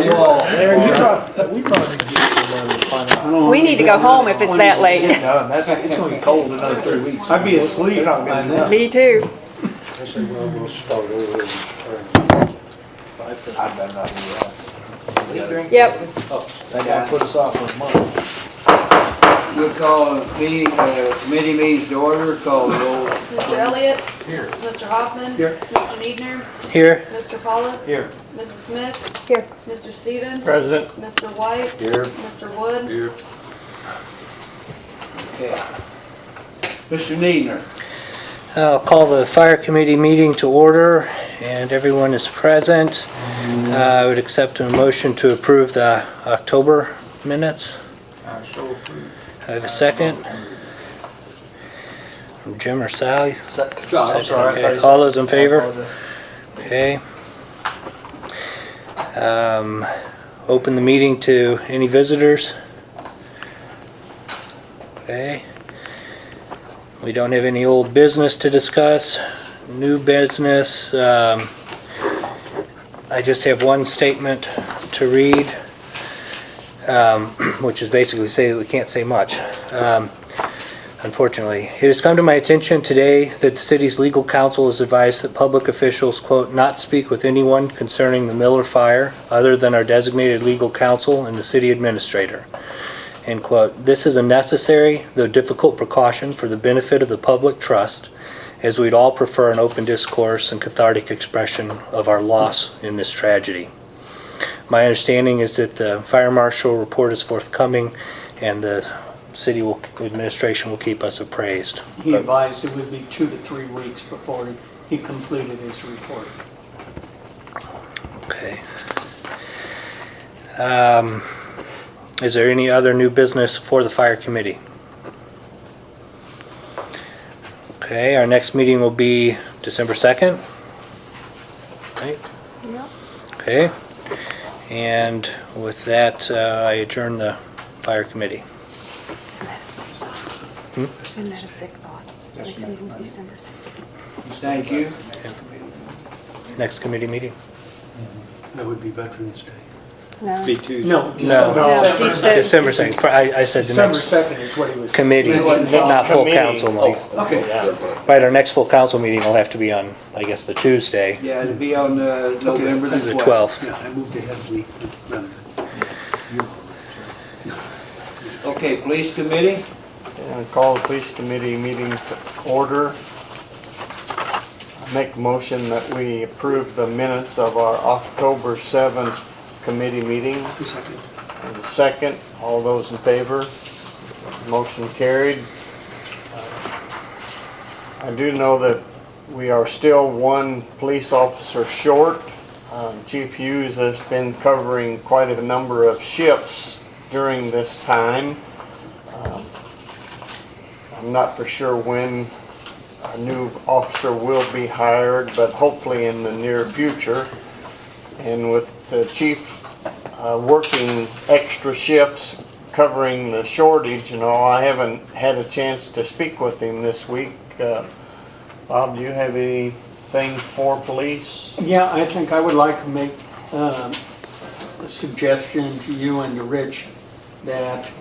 the wall. Larry, we probably need to get some money to find out. We need to go home if it's that late. No, it's gonna be cold in another 3 weeks. I'd be asleep They're not gonna do that. Me too. I said, well, we'll start over in spring. I'd better not do that. Yep. They gotta put us off for a month. We'll call committee meetings to order, call the roll. Mr. Elliott? Here. Mr. Hoffman? Here. Mr. Niedner? Here. Mr. Paulus? Here. Mrs. Smith? Here. Mr. Stevens? Present. Mr. White? Here. Mr. Wood? Here. Okay. Mr. Niedner. I'll call the fire committee meeting to order and everyone is present. I would accept a motion to approve the October minutes. I have a second. From Jim or Sally? I'm sorry. I thought Okay. you All said- those in favor? I apologize. Okay. Open the meeting to any visitors. Okay. We don't have any old business to discuss. New business. I just have one statement to read, which is basically say that we can't say much. Unfortunately, it has come to my attention today that the city's legal counsel has advised that public officials, quote, not speak with anyone concerning the Miller fire other than our designated legal counsel and the city administrator, end quote. This is a necessary, though difficult precaution for the benefit of the public trust, as we'd all prefer an open discourse and cathartic expression of our loss in this tragedy. My understanding is that the fire marshal report is forthcoming and the city administration will keep us appraised. He advised it would be 2 to 3 weeks before he completed his report. Okay. Is there any other new business for the fire committee? Okay, our next meeting will be December 2nd. Right? Okay. And with that, I adjourn the fire committee. Isn't that a sick thought? Isn't that a sick thought? Next meeting's December 2nd. Thank you. Next committee meeting? That would be Veterans Day. No. Be Tuesday. No, No, December December 2nd. I said the December next 2nd is what he was. committee, not full Committee. council meeting. Okay, Yeah. okay. Right, our next full council meeting will have to be on, I guess, the Tuesday, Yeah, it'll be on November the the 12th. Yeah, I moved ahead a week rather than. Okay, police committee? And call the police committee meeting to order. I make a motion that we approve the minutes of our October 7th committee meeting. The second. And the second, all those in favor? Motion carried. I do know that we are still one police officer short. Chief Hughes has been covering quite a number of shifts during this time. I'm not for sure when a new officer will be hired, but hopefully in the near future. And with the chief working extra shifts covering the shortage and all, I haven't had a chance to speak with him this week. Bob, do you have anything for police? Yeah, I think I would like to make a suggestion to you and to Rich that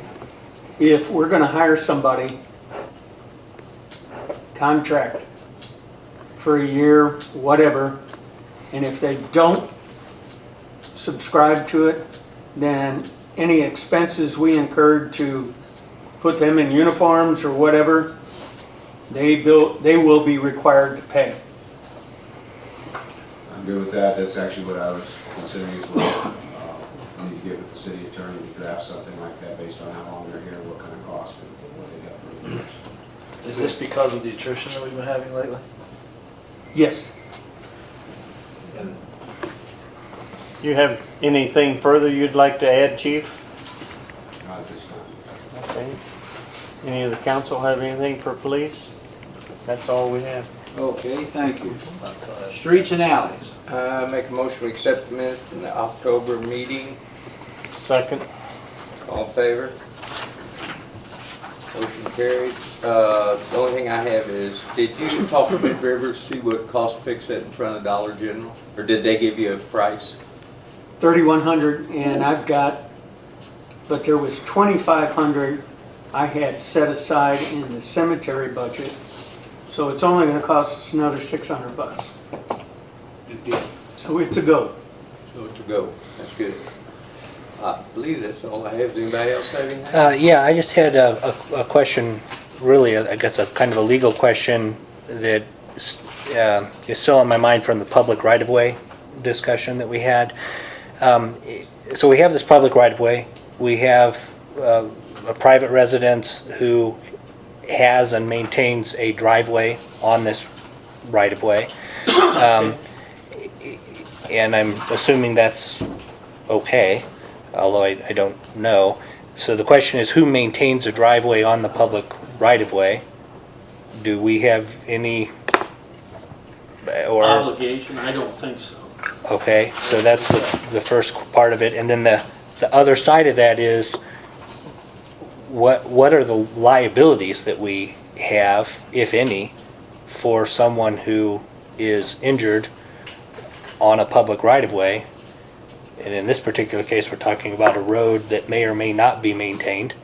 if we're gonna hire somebody, contract for a year, whatever, and if they don't subscribe to it, then any expenses we incurred to put them in uniforms or whatever, they will be required to pay. I'm good with that. That's actually what I was considering as well. We need to get with the city attorney to draft something like that based on how long they're here, what kind of cost, and what they got for years. Is this because of the attrition that we've been having lately? Yes. You have anything further you'd like to add, Chief? Not at this time. Okay. Any of the council have anything for police? That's all we have. Okay, thank you. Streets and alleys. Make a motion to accept the minutes from the October meeting. Second. All in favor? Motion carried. The only thing I have is, did you talk to Mid Rivers, see what it cost to fix it in front of Dollar General? Or did they give you a price? 3,100 and I've got, but there was 2,500 I had set aside in the cemetery budget. So it's only gonna cost us another $600. Good deal. So it's a go. So to go, that's good. I believe that's all I have. Does anybody else have anything? Yeah, I just had a question, really, I guess a kind of a legal question that is still on my mind from the public right-of-way discussion that we had. So we have this public right-of-way. We have a private residence who has and maintains a driveway on this right-of-way. And I'm assuming that's okay, although I don't know. So the question is, who maintains a driveway on the public right-of-way? Do we have any, or, Obligation, I don't think so. okay, so that's the first part of it. And then the other side of that is, what are the liabilities that we have, if any, for someone who is injured on a public right-of-way? And in this particular case, we're talking about a road that may or may not be maintained.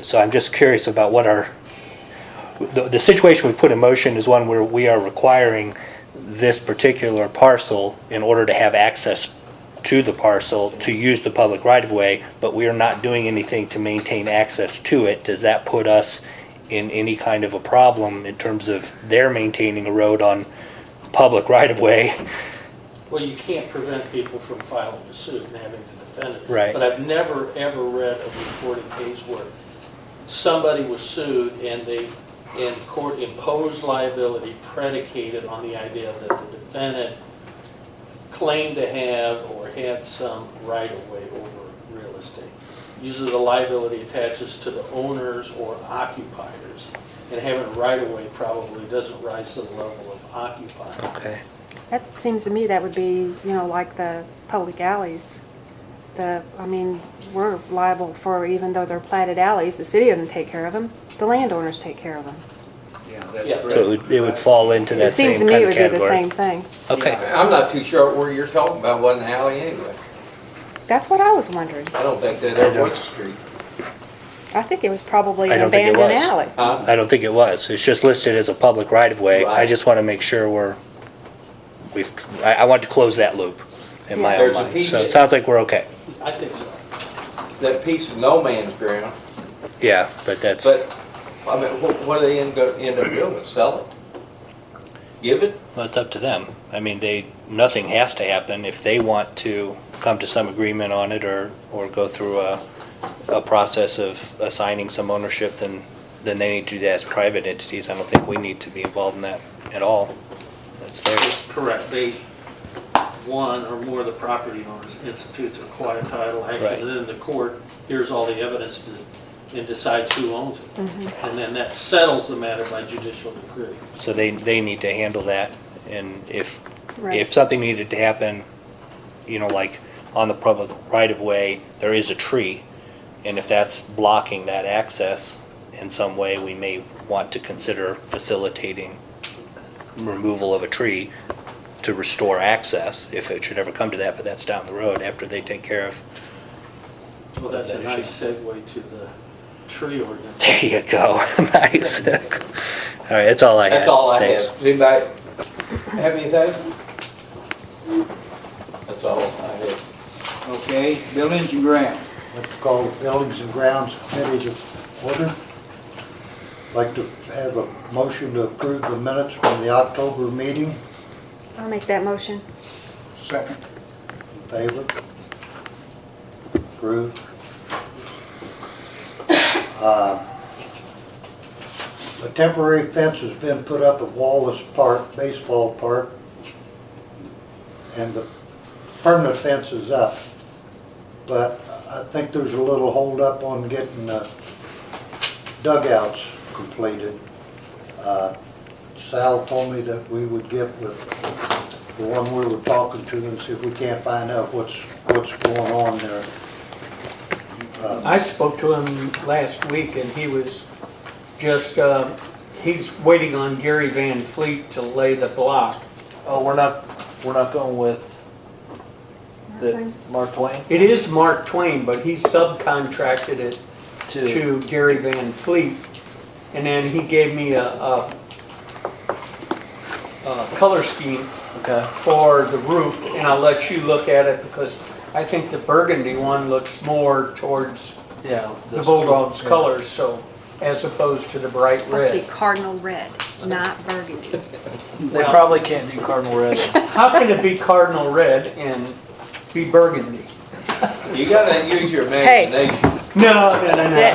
So I'm just curious about what the situation we put in motion is one where we are requiring this particular parcel in order to have access to the parcel to use the public right-of-way, but we are not doing anything to maintain access to it. Does that put us in any kind of a problem in terms of their maintaining a road on public right-of-way? Well, you can't prevent people from filing a suit and having to defend it. Right. But I've never, ever read a reported case where somebody was sued and court imposed liability predicated on the idea that the defendant claimed to have or had some right-of-way over real estate. Usually the liability attaches to the owners or occupiers, and having a right-of-way probably doesn't rise to the level of occupying. Okay. That seems to me that would be, like the public alleys. We're liable for, even though they're platted alleys, the city doesn't take care of them. The landowners take care of them. Yeah, that's Yeah. correct. So it would fall into It that same seems to me kind it of would be the category? same thing. Okay. I'm not too sure where you're talking about, what an alley anyway. That's what I was wondering. I don't think that ever was a street. I think it was probably I an don't think it abandoned was. alley. Huh? I don't think it was. It's just listed as a public right-of-way. I Right. just want to make sure I want to close that loop in my own There's a mind. piece- So it sounds like we're okay. I think so. That piece of no man's ground, Yeah, but that's, but, what do they end up doing, sell it? Give it? well, it's up to them. Nothing has to happen. If they want to come to some agreement on it or go through a process of assigning some ownership, then they need to do that as private entities. I don't think we need to be involved in that at all. That's theirs. Correct. One or more of the property owners institutes a quiet title action, Right. and then the court hears all the evidence and decides who owns it. And then that settles the matter by judicial decree. So they need to handle that, and if Right. something needed to happen, like on the public right-of-way, there is a tree, and if that's blocking that access in some way, we may want to consider facilitating removal of a tree to restore access, if it should ever come to that, but that's down the road after they take care of. Well, that's a That nice issue. segue to the tree ordinance. There you go. Nice. All right, that's all I had. That's all I Thanks. have. Does anybody have anything? That's all I have. Okay, buildings and grounds. Like to call the Buildings and Grounds Committee to order. Like to have a motion to approve the minutes from the October meeting. I'll make that motion. Second. In favor? Approved. A temporary fence has been put up at Wallace Park, baseball park, and the permanent fence is up. But I think there's a little holdup on getting the dugouts completed. Sal told me that we would get with the one we were talking to and see if we can't find out what's going on there. I spoke to him last week and he was just, he's waiting on Gary Van Fleet to lay the block. Oh, we're not going with Twain. Mark Twain It is Mark Twain, but he subcontracted it to Gary Van Fleet. And then he gave me a color scheme Okay. for the roof, and I'll let you look at it because I think the burgundy one looks more towards Yeah. the Bulldogs colors, so, as opposed to the bright Supposed to be red. cardinal red, not burgundy. They probably can't do cardinal red. How can it be cardinal red and be burgundy? You gotta use your Hey. imagination. No.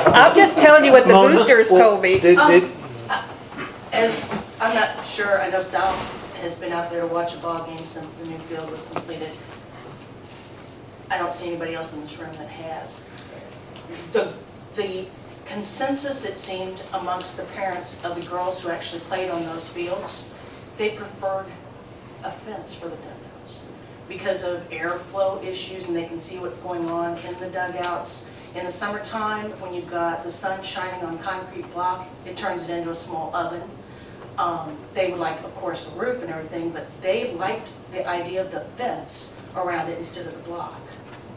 I'm just telling you what the Mona? boosters told me. As, I'm not sure, I know Sal has been out there to watch a ball game since the new field was completed. I don't see anybody else in this room that has. The consensus, it seemed, amongst the parents of the girls who actually played on those fields, they preferred a fence for the dugouts because of airflow issues, and they can see what's going on in the dugouts. In the summertime, when you've got the sun shining on concrete block, it turns it into a small oven. They would like, of course, the roof and everything, but they liked the idea of the fence around it instead of the block.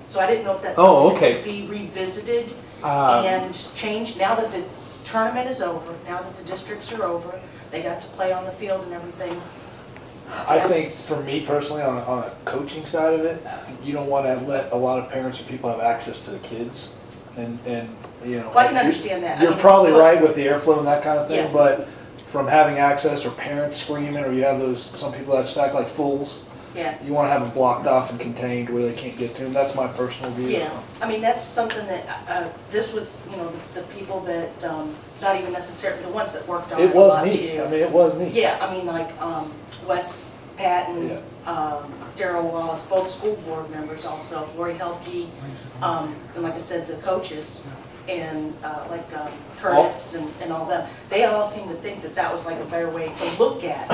So I didn't know if that's Oh, something that okay. could be revisited Uh, and changed now that the tournament is over, now that the districts are over, they got to play on the field and everything. I think Yes. for me personally, on a coaching side of it, you don't want to let a lot of parents or people have access to the kids, and you know. Well, I can understand that. I You're mean, probably but- right with the airflow and that kind of thing, Yeah. but from having access or parents screaming, or you have some people that just act like fools, Yeah, you want to have them blocked off and contained where they can't get to them. That's my personal view. yeah. I mean, that's something that, this was, you know, the people that, not even necessarily, the ones that worked on it It a was lot neat. too. I mean, it was neat. Yeah, I mean, like, Wes Patton, Darrell Wallace, both school board members also, Lori Helke, and like I said, the coaches, and Curtis and all that. They all seem to think that that was like a better way to look at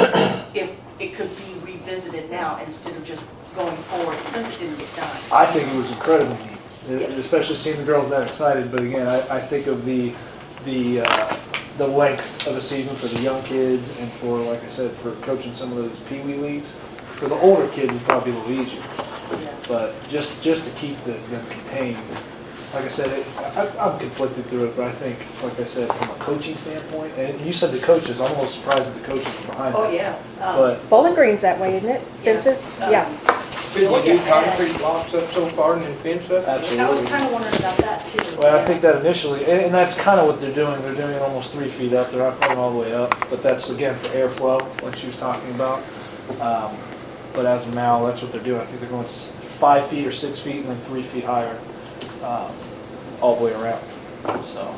if it could be revisited now instead of just going forward, since it didn't get done. I think it was incredibly neat, Yeah. especially seeing the girls that excited. But again, I think of the length of a season for the young kids, and for, like I said, for coaching some of those pee-wee leagues. For the older kids, it's probably a little easier. Yeah. But just to keep them contained, like I said, I'm conflicted through it. But I think, like I said, from a coaching standpoint, and you said the coaches, I'm a little surprised that the coaches were behind Oh, it. yeah. But Bowling Green's that way, isn't it? Yeah. Fences? Um, Yeah. Could you do concrete blocks up so far and then fence up? I was absolutely. kind of wondering about that too. Well, I think that initially, and that's kind of what they're doing. They're doing it almost 3 feet up. They're not going all the way up, but that's again for airflow, like she was talking about. But as of now, that's what they're doing. I think they're going 5 feet or 6 feet, and then 3 feet higher, all the way around. So,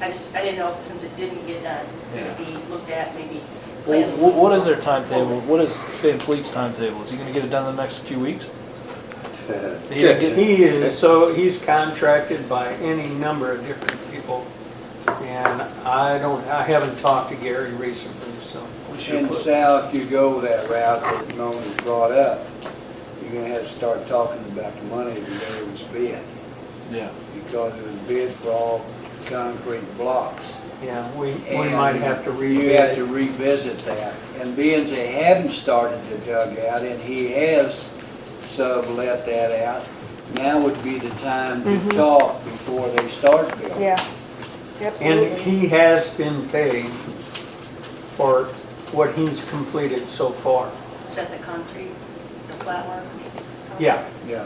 I didn't know if, since it didn't get done, it would be looked at, maybe. Well, planned. what is their timetable? What is Van Fleet's timetable? Is he gonna get it done in the next few weeks? He didn't get- He is, so he's contracted by any number of different people. And I haven't talked to Gary recently, so. we should And put, Sal, if you go that route that Mona's brought up, you're gonna have to start talking about the money that it was bid, yeah. because it was bid for all concrete blocks. Yeah, we And might have to You have revisit. to revisit that. And being they haven't started the dugout, and he has sublet that out, now would be the time to talk before they start building. Yeah. And Absolutely. he has been paid for what he's completed so far. Is that the concrete, the flat work? Yeah, Yeah.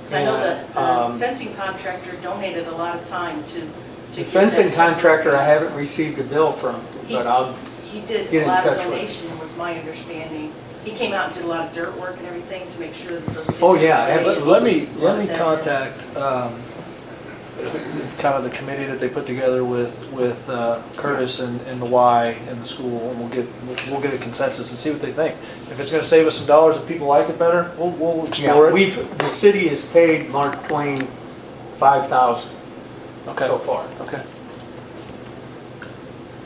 'Cause I know that And, the fencing contractor donated a lot of time to the get fencing that contractor, I done. haven't received a bill from, but I'll, He did get a in lot of touch with him. donation, was my understanding. He came out and did a lot of dirt work and everything to make sure that those kids. Oh, yeah, had play. absolutely. Let me contact kind of the committee that they put together with Curtis and the Y and the school, and we'll get a consensus and see what they think. If it's going to save us some dollars and people like it better, we'll explore yeah, it. the city has paid Mark Twain $5,000 Okay. so far. Okay.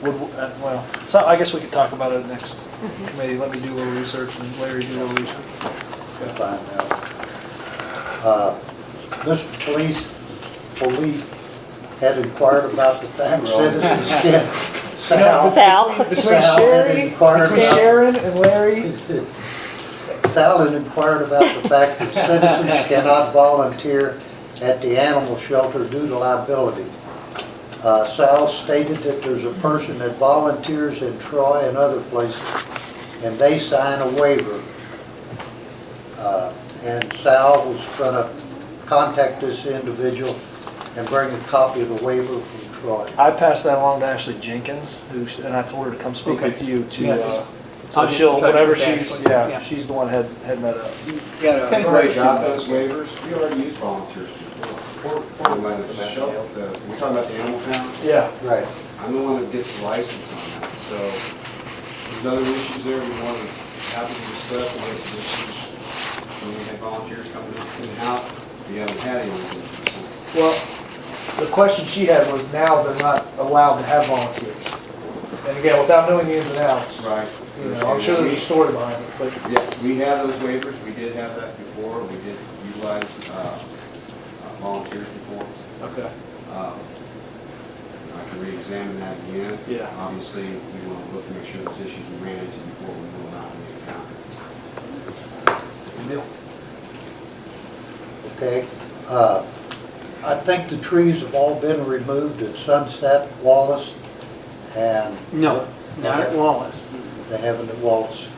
Well, so I guess we could talk about it next committee. Let me do a little research and Larry do a little research. Find out. Mr. Police had inquired about the fact citizens get Sal. Sal. Between Sal had Sharon, inquired between about. Sharon and Larry, Ms. Allen inquired about the fact that citizens cannot volunteer at the animal shelter due to liability. Sal stated that there's a person that volunteers in Troy and other places, and they sign a waiver. And Sal was gonna contact this individual and bring a copy of the waiver from Troy. I passed that along to Ashley Jenkins, and I told her to come speak Okay. with you to, Yeah, just- so I'll get in she'll, touch whenever with she's, Ashley. yeah, Yeah. she's the one heading that up. Got a Okay. We already question. got those waivers, we already used volunteers before. When the shelter, we're talking about the animal pound, Yeah, Right. I'm the one that gets the license on that, so there's other issues there, we want to happy to discuss, and there's issues. When we have volunteers coming in and out, we haven't had anyone. well, the question she had was now they're not allowed to have volunteers. And again, without knowing the ins and outs, Right. you know, I'm sure there's a story behind it, but Yeah, we have those waivers, we did have that before, we did utilize volunteers before. okay. I can re-examine that again. Yeah. Obviously, we want to look to make sure those issues we ran into before we rule out the account. Good deal. Okay. I think the trees have all been removed at Sunset, Wallace, and... No, not at Wallace. They haven't at Wallace,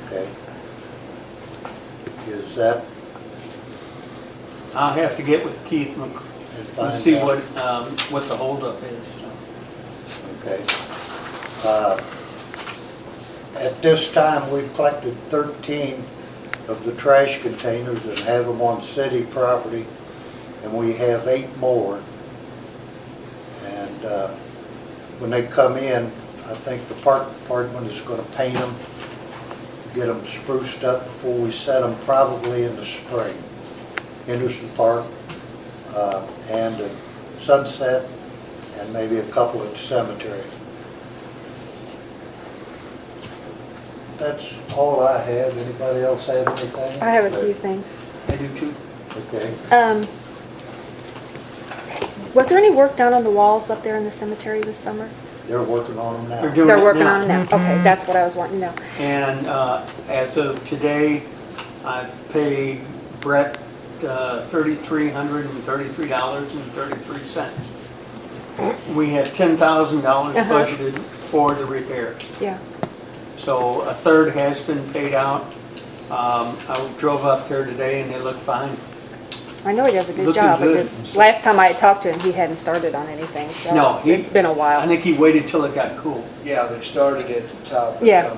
okay. Is that, I'll have to get with Keith and and find see out? what the holdup is. Okay. At this time, we've collected 13 of the trash containers and have them on city property, and we have 8 more. And when they come in, I think the park department is going to paint them, get them spruced up before we set them, probably in the spring. Henderson Park, and at Sunset, and maybe a couple at the cemetery. That's all I have. Anybody else have anything? I have a few things. I do too. Okay. Was there any work done on the walls up there in the cemetery this summer? They're working on them now. They're doing They're it working now. on it now. Okay, that's what I was wanting to know. And as of today, I've paid Brett $3,333.33. We had $10,000 budgeted for the repair. Yeah. So a third has been paid out. I drove up there today and they look fine. I know he does a good Looking job, but good. just, last time I had talked to him, he hadn't started on anything, so No, it's been a I while. think he waited till it got cool. Yeah, they started at the top. Yeah.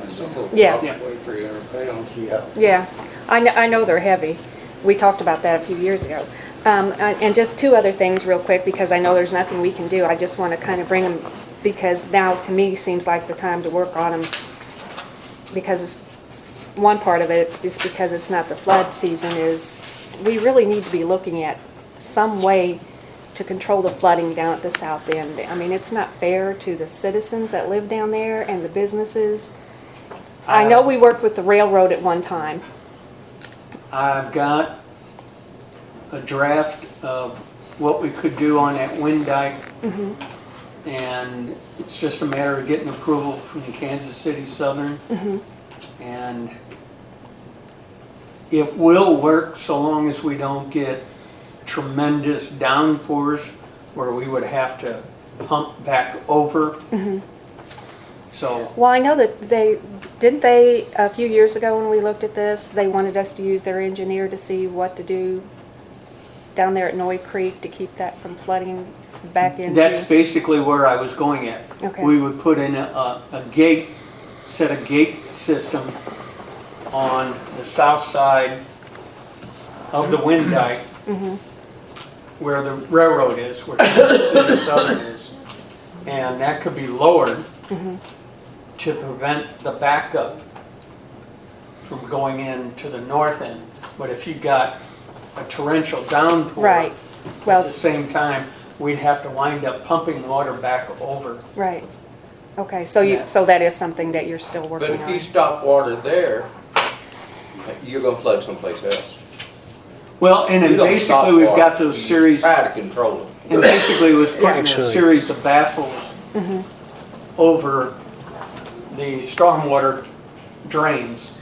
Yeah. Yeah. 2,300 pounds. Yeah. Yeah, I know they're heavy. We talked about that a few years ago. And just 2 other things real quick, because I know there's nothing we can do. I just want to kind of bring them, because now to me seems like the time to work on them. Because one part of it is because it's not the flood season, is we really need to be looking at some way to control the flooding down at the south end. I mean, it's not fair to the citizens that live down there and the businesses. I know we worked with the railroad at one time. I've got a draft of what we could do on that wind dike. And it's just a matter of getting approval from Kansas City Southern. And it will work so long as we don't get tremendous downpours where we would have to pump back over. So, Well, I know that didn't they, a few years ago when we looked at this, they wanted us to use their engineer to see what to do down there at Noy Creek to keep that from flooding back into? that's basically where I was going at. Okay. We would put in a gate, set a gate system on the south side of the wind dike where the railroad is, where Kansas City Southern is. And that could be lowered to prevent the backup from going into the north end. But if you got a torrential downpour Right. at Well, the same time, we'd have to wind up pumping water back over. right. Okay, so Yeah. so that is something that you're still But working if you on. stop water there, you're gonna flood someplace else. Well, and then You don't stop basically we've water. got those You series, try to control it. and basically was putting a Actually- series of baffles over the stormwater drains.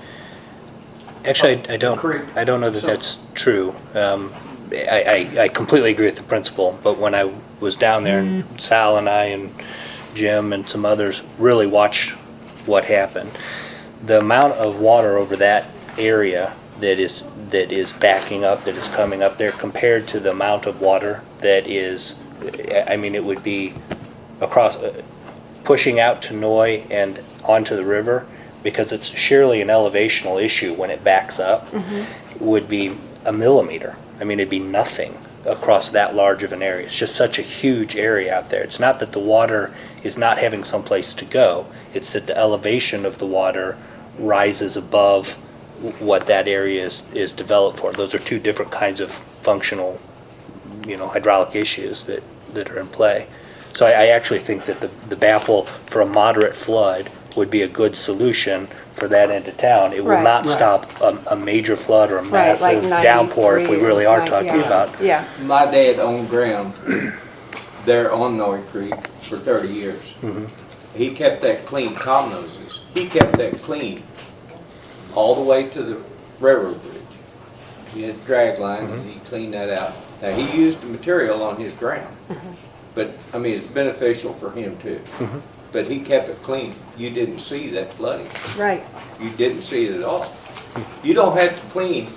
Actually, I don't Creek. know that So- that's true. I completely agree with the principle, but when I was down there, and Sal and I and Jim and some others really watched what happened. The amount of water over that area that is backing up, that is coming up there, compared to the amount of water that is, I mean, it would be across, pushing out to Noy and onto the river, because it's surely an elevational issue when it backs up, would be a millimeter. I mean, it'd be nothing across that large of an area. It's just such a huge area out there. It's not that the water is not having someplace to go. It's that the elevation of the water rises above what that area is developed for. Those are two different kinds of functional, hydraulic issues that are in play. So I actually think that the baffle for a moderate flood would be a good solution for that end of town. It will Right. not Right. stop a major flood or a Right, like massive downpour if we 93 really are or talking 90, about. Yeah, My dad owned ground there on Noy Creek for 30 years. He kept that clean, Tom knows this. He kept that clean all the way to the railroad bridge. He had drag lines, and he cleaned that out. Now, he used the material on his ground, but, I mean, it's beneficial for him too. But he kept it clean. You didn't see that flooding. right. You didn't see it at all. You don't have to clean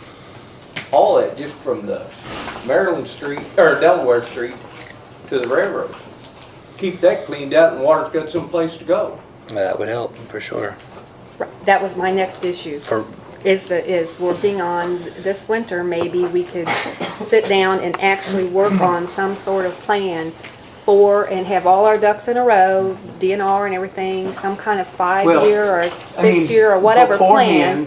all that just from the Maryland Street, or Delaware Street to the railroad. Keep that cleaned out and water's got someplace to go. That would help, for sure. That was my next issue. For Is working on this winter, maybe we could sit down and actually work on some sort of plan and have all our ducks in a row, DNR and everything, some kind of 5-year or 6-year or whatever plan. Beforehand,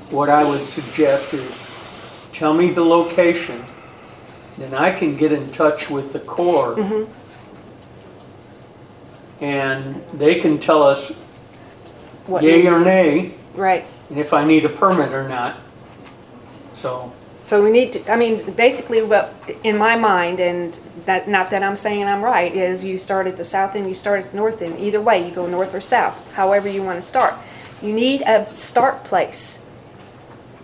what I would suggest is, tell me the location, then I can get in touch with the Corps. And they can tell us What yay needs- or nay, Right. and if I need a permit or not. So, So we need to, I mean, basically what, in my mind, and that, not that I'm saying I'm right, is you start at the south end, you start at the north end. Either way, you go north or south, however you want to start. You need a start place.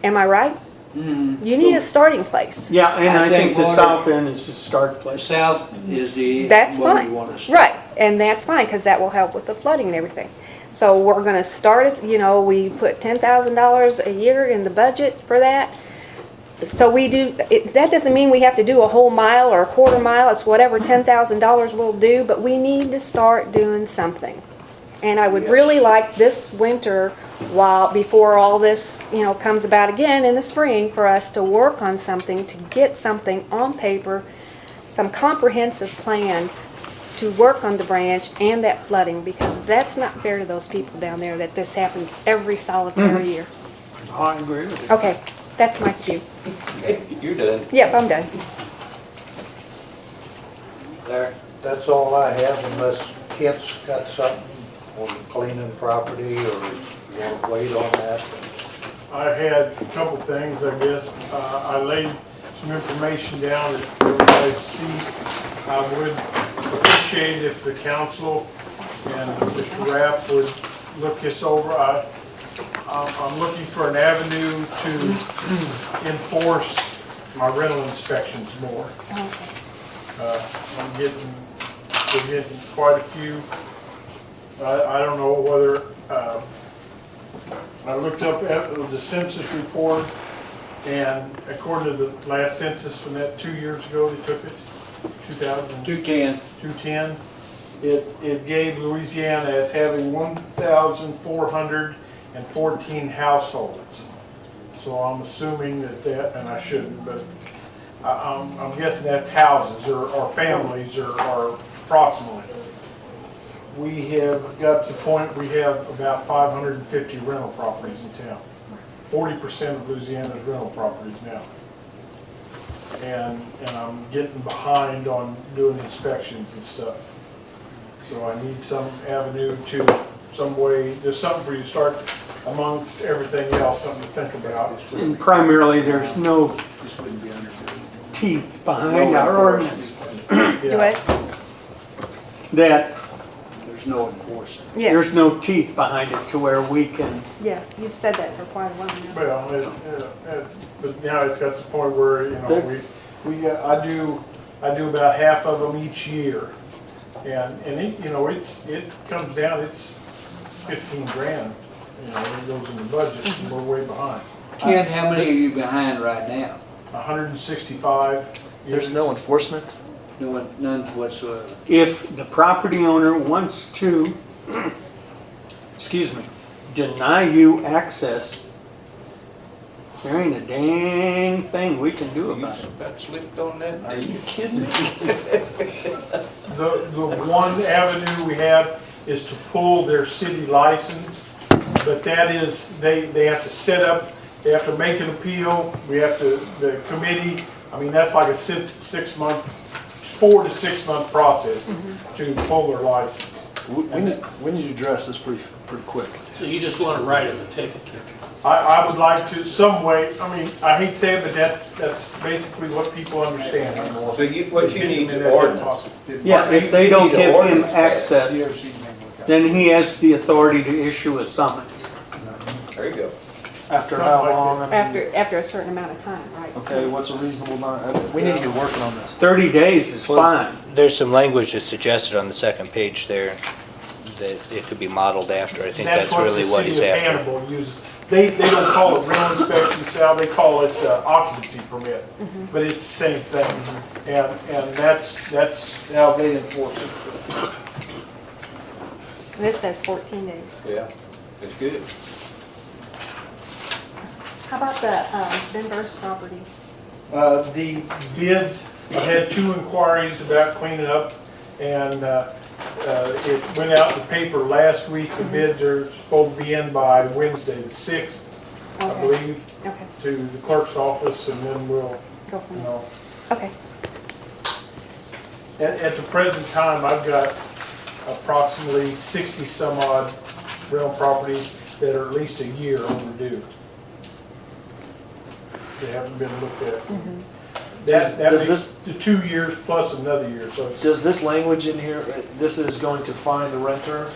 Am I right? You need a starting place. yeah, and I I think think the water- south end is the start The place. south is the That's one we fine. want to start. Right, and that's fine, because that will help with the flooding and everything. So we're gonna start it, we put $10,000 a year in the budget for that. So we do, that doesn't mean we have to do a whole mile or a quarter mile, it's whatever $10,000 will do, but we need to start doing something. And I would really like this winter, before all this, comes about again in the spring, for us to work on something, to get something on paper, some comprehensive plan to work on the branch and that flooding, because that's not fair to those people down there that this happens every solitary year. I agree with you. Okay, that's my spew. You're done. Yep, I'm done. There. That's all I have unless Kent's got something on cleaning property or you want to wait on that. I had a couple things, I guess. I laid some information down that everybody see. I would appreciate if the council and Mr. Rapp would look this over. I'm looking for an avenue to enforce my rental inspections more. We're getting quite a few. I don't know whether, I looked up at the census report, and according to the last census from that 2 years ago, they took it, 210. 210, it gave Louisiana as having 1,414 households. So I'm assuming that, and I shouldn't, but I'm guessing that's houses or families or approximately. We have got to the point we have about 550 rental properties in town. 40% of Louisiana's rental properties now. And I'm getting behind on doing inspections and stuff. So I need some avenue some way, there's something for you to start amongst everything else, something to think about. And primarily, there's no teeth behind our ordinance Do it? that there's no enforcement. Yeah, There's no teeth behind it to where we can, yeah, you've said that for quite a while now. Well, but now it's got to the point where, you know, I do about half of them each year. And it, you know, it comes down, it's 15 grand, you know, it goes in the budget, and we're way behind. Kent, how many are you behind right now? 165. There's no enforcement? None whatsoever. if the property owner wants to, excuse me, deny you access, there ain't a dang thing we can do about it. About slipped on that? Are you kidding me? The one avenue we have is to pull their city license, but that is, they have to set up, they have to make an appeal, we have to, the committee, I mean, that's like a 4 to 6 month process to pull their license. We need to address this pretty quick. So you just want to write him a ticket, Kent? I would like to, some way, I mean, I hate to say it, but that's basically what people understand anymore. So what you need is ordinance. Yeah, if they don't You need an give him ordinance passed. access, then he has the authority to issue a summons. There you go. After Something how like long? I mean, After a certain amount of time, right? Okay, what's a reasonable amount? We need to get working on this. 30 days is Well, fine. There's some language that's suggested on the second page there that it could be modeled after. I think that's really what he's the city of after. Hannibal uses. They don't call it rental inspection, Sal, they call it occupancy permit, but it's the same thing. And that's how they enforce it. This says 14 days. Yeah, that's good. How about the Ben Burst property? The bids, I had 2 inquiries about cleaning up, and it went out in the paper last week. The bids are supposed to be in by Wednesday, the 6th, I Okay. believe, Okay, to the clerk's office, and then we'll, go from you there. know. Okay, At the present time, I've got approximately 60 some odd rental properties that are at least a year overdue. They haven't been looked at. That Does makes the 2 years plus another year, so it's. Does this language in here, this is going to find the renter?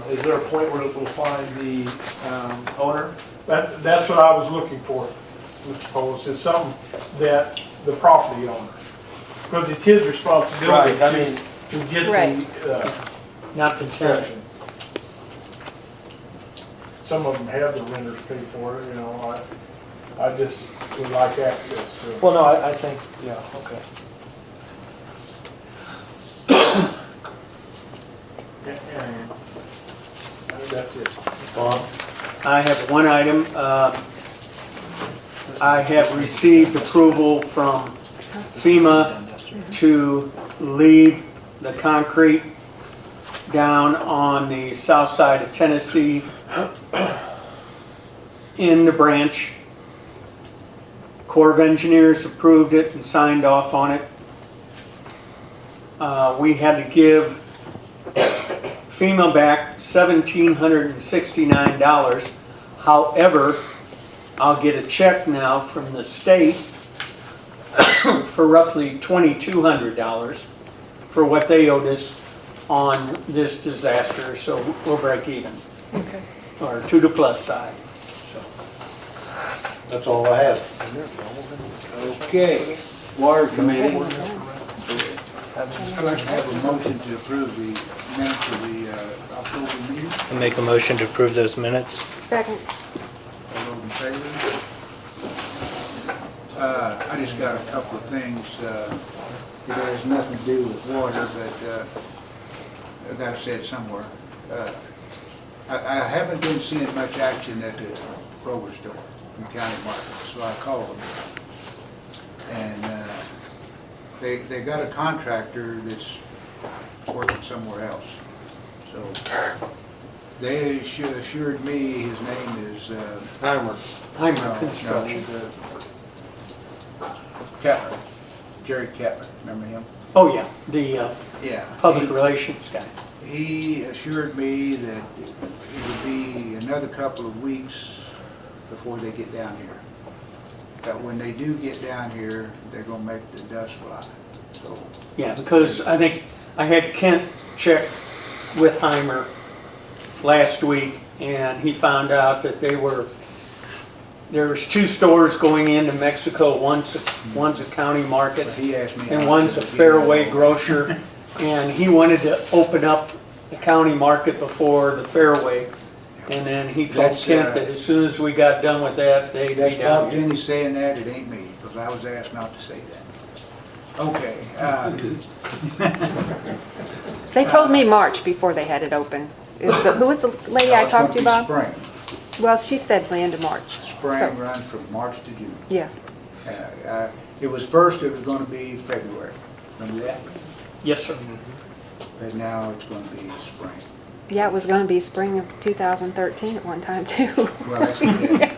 Is there a point where it will find the owner? That's what I was looking for, Mr. Polis, is something that the property owner, because it's his responsibility Right, I mean- to get Right. the Not the tenant. inspection. Some of them have the renters pay for it, you know, I just would like access to it. Well, no, I think, yeah, okay. And that's it. Bob? I have one item. I have received approval from FEMA to leave the concrete down on the south side of Tennessee in the branch. Corps of Engineers approved it and signed off on it. We had to give FEMA back $1,769. However, I'll get a check now from the state for roughly $2,200 for what they owed us on this disaster, so we'll break even, okay. or to the plus side. That's all I have. Okay, Water Committee, I'd like to have a motion to approve the minutes of the October meeting. I make a motion to approve those minutes. Second, All those in favor? I just got a couple of things. It has nothing to do with water, but I gotta say it somewhere. I haven't been seeing much action at the Kroger store in County Market, so I called them. And they got a contractor that's working somewhere else. So they assured me his name is, Heimer no, Construction. he's, Kettler, Jerry Kettler, remember him? Oh, yeah, the Yeah. public relations guy. He assured me that it would be another couple of weeks before they get down here. But when they do get down here, they're gonna make the dust fly, so. Yeah, because I think I had Kent check with Heimer last week, and he found out that there's 2 stores going into Mexico. One's a county market, He asked me. and one's a Fairway grocer. And he wanted to open up the county market before the Fairway. And then he told That's, Kent that as soon as we got done with that, they'd be That's down Bob here. Jenny saying that, it ain't me, because I was asked not to say that. Okay, They told me March before they had it open. Who was the lady I it's gonna talked to, be Bob? Spring. Well, she said the end of March. Spring So, runs from March to June. yeah. It was first, it was gonna be February, remember that? Yes, sir. But now it's gonna be spring. Yeah, it was gonna be spring of 2013 at one time too. Well, that's okay.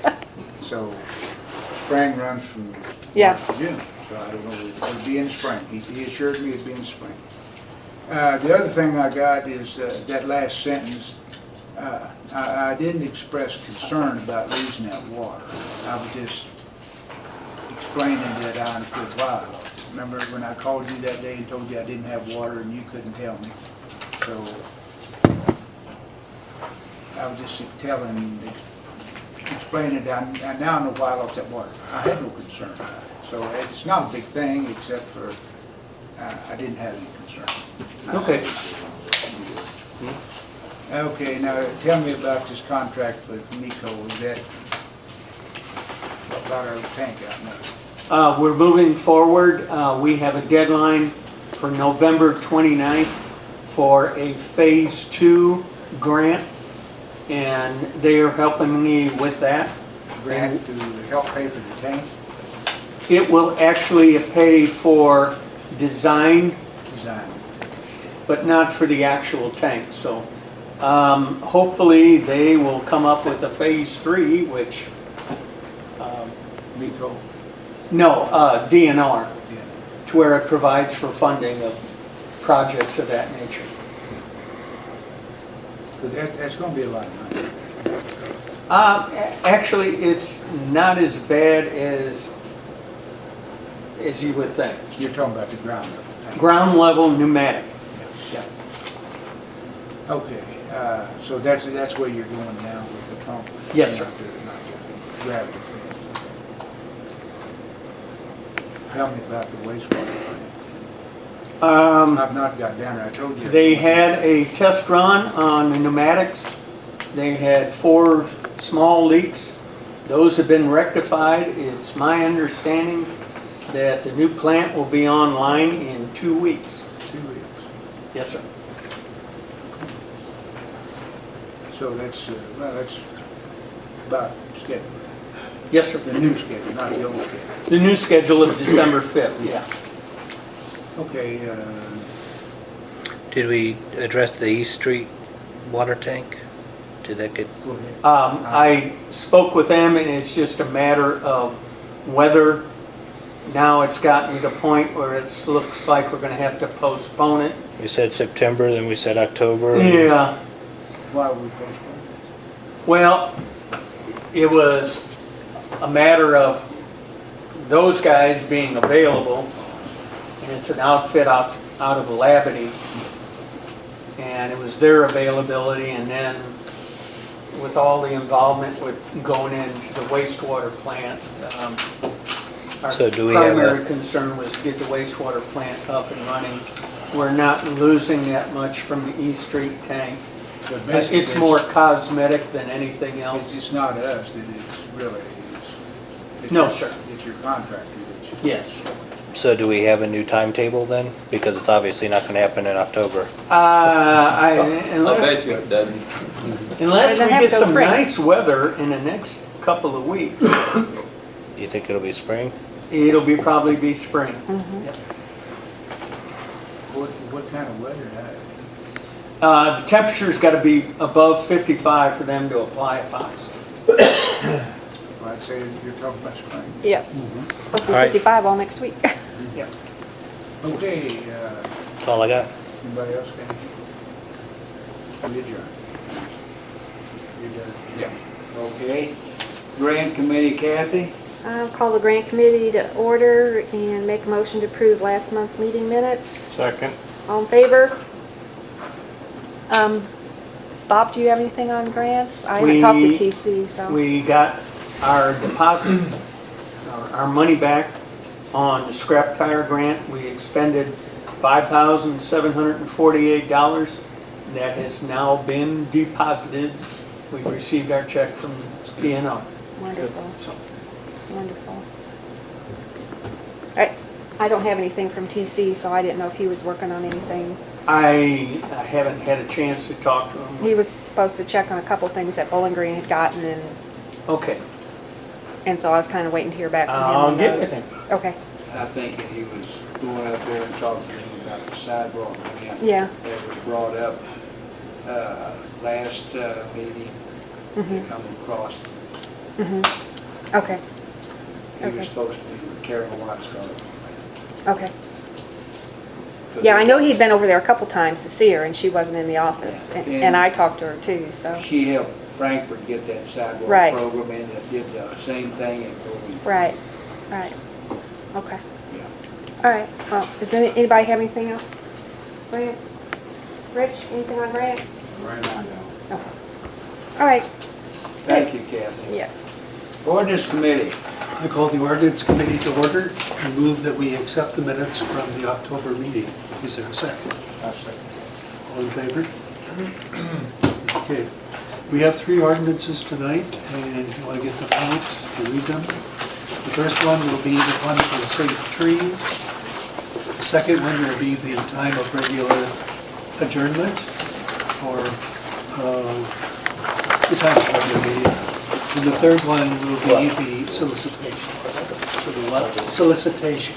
So, spring runs from Yeah. March to June, so I don't know, it'll be in spring. He assured me it'd be in spring. The other thing I got is that last sentence. I didn't express concern about losing that water. I was just explaining that I understood why. Remember when I called you that day and told you I didn't have water and you couldn't tell me? So I was just explaining that I now know why I lost that water. I had no concern about it. So it's not a big thing except for I didn't have any concern. Okay. Okay, now tell me about this contract with Nico. Is that about our tank out now? We're moving forward. We have a deadline for November 29th for a Phase 2 grant, and they are helping me with that. Grant to help pay for the tank? It will actually pay for design, but not for the actual tank. So hopefully they will come up with a Phase 3, which, Nico? no, DNR, to where it provides for funding of projects of that nature. But that's going to be a lot of money. Actually, it's not as bad as you would think. You're talking about the ground level tank? Ground level pneumatic. Yeah. Okay, so that's where you're going now with the pump? Yes, sir. Not the gravity. Tell me about the wastewater plant. I've not got down there, I told you. They had a test run on the pneumatics. They had 4 small leaks. Those have been rectified. It's my understanding that the new plant will be online in 2 weeks. 2 weeks. Yes, sir. So that's, well, that's about schedule. Yes, sir. The new schedule, not the old schedule. The new schedule of December 5th, yeah. Okay, Did we address the East Street water tank? Did that get, go ahead. I spoke with them, and it's just a matter of whether. Now it's gotten to the point where it looks like we're going to have to postpone it. we said September, then we said October? Yeah. Why would we postpone? Well, it was a matter of those guys being available, and it's an outfit out of Labadie, and it was their availability, and then with all the involvement with going into the wastewater plant, our So do we have primary concern was to get the wastewater plant up and running. We're not losing that much from the East Street tank. But basically, It's more cosmetic than anything else. It's not us that it's really, it's No, your- sir. It's your contractor that you. Yes. So do we have a new timetable then? Because it's obviously not going to happen in October. Unless you it doesn't. unless we Doesn't have get till some spring. nice weather in the next couple of weeks, Do you think it'll be spring? it'll probably be spring. Yep. What kind of weather? The temperature's got to be above 55 for them to apply epoxy. Well, I'd say you're talking about spring. Yep. Supposed to be All right. 55 all next week. Yep. Okay, That's all I got. anybody else got anything? We adjourn. You done? Yeah. Okay. Grant Committee, Kathy? I'll call the grant committee to order and make a motion to approve last month's meeting minutes. Second. All in favor? Bob, do you have anything on grants? I haven't talked to TC, so. We got our deposit, our money back on the scrap tire grant. We expended $5,748. That has now been deposited. We received our check from P&O. Wonderful, So, wonderful. I don't have anything from TC, so I didn't know if he was working on anything. I haven't had a chance to talk to him. He was supposed to check on a couple things that Bowling Green had gotten, Okay, and so I was kind of waiting to hear back from him I'll on get those. with him. Okay, I think he was going up there and talking to him about the sidewalk grant. yeah. That was brought up, last, meeting to Mhm. come across. Mhm. Okay, He Okay. was supposed to be with Carol Watts. okay. Yeah, I know he'd been over there a couple times to see her, and she wasn't in the office, Yeah. and I talked to her too, so. She helped Frankfurt get that sidewalk Right. program in that did the same thing at Bowling. Right, right. Okay. Yeah. All right, well, does anybody have anything else? Grants? Rich, anything on grants? Right now, no. Okay. All right, Thank you, Kathy. yeah. Ordinance Committee. I call the ordinance committee to order and move that we accept the minutes from the October meeting. Is there a second? All in favor? Okay. We have 3 ordinances tonight, and if you want to get them out to read them. The first one will be the one for safe trees. The second one will be the time of regular adjournment, or the time of regular meeting. And the third one will be the solicitation. For the what? Solicitation.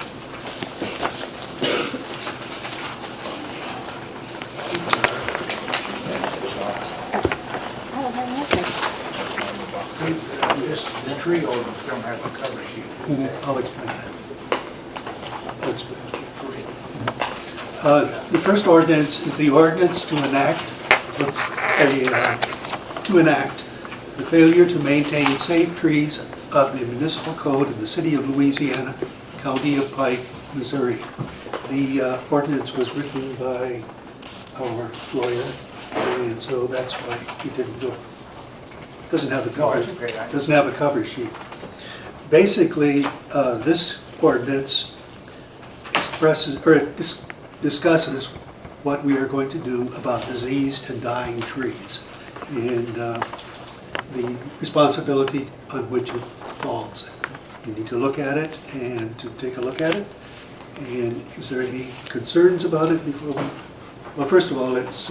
I don't have anything. The tree orders don't have a cover sheet. I'll explain that. I'll explain. The first ordinance is the ordinance to enact the failure to maintain safe trees of the municipal code of the city of Louisiana, county of Pike, Missouri. The ordinance was written by our lawyer, and so that's why he didn't do it. Doesn't have a cover. No, that's okay. Doesn't have a cover sheet. Basically, this ordinance expresses, or it discusses what we are going to do about diseased and dying trees, and the responsibility on which it falls. You need to look at it and to take a look at it. And is there any concerns about it before we, well, first of all, let's